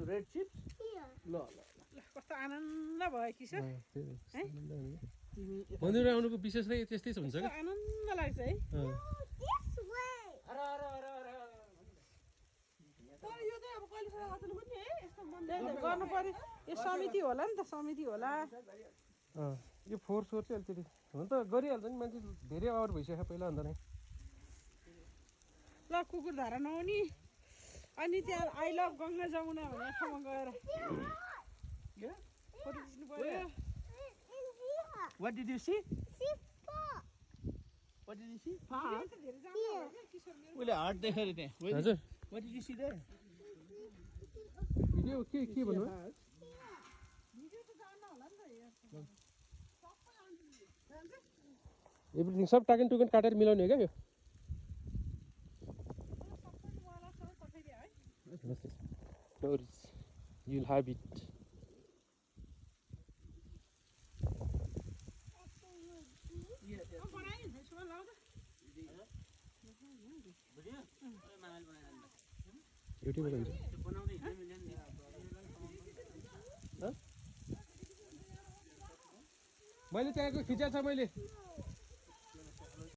Red chips ल ल कस्तो आनन्द भयो किशोर मन्दिर आउनुको विशेष नै त्यस्तै हुन्छ क्या आनन्द लाग्छ है तर यो चाहिँ अब कहिलेसम्म अचेल पनि है यस्तो गर्नु पर्यो यो समिति होला नि त समिति होला यो फोहोर सोहोर चाहिँ अलिकति हुन त गरिहाल्छ नि मान्छे धेरै आवर भइसक्यो पहिला अन्त नै ल कुकुर धारा नआउने अनि त्यहाँ आई लभ गङ्गा जमुना भन्ने ठाउँमा गएर फोटो खिच्नु पर्यो What did you see? What did you see? उहिले हार्ट देखेँ अरे त्यहाँ हजुर What did you see there? Video के भन्नु एभ्रिथिङ सब टाकेन टुकेन काटेर मिलाउने हो क्या यो No worries. You'll have it. YouTube में मैले त्यहाँको खिचेको छ मैले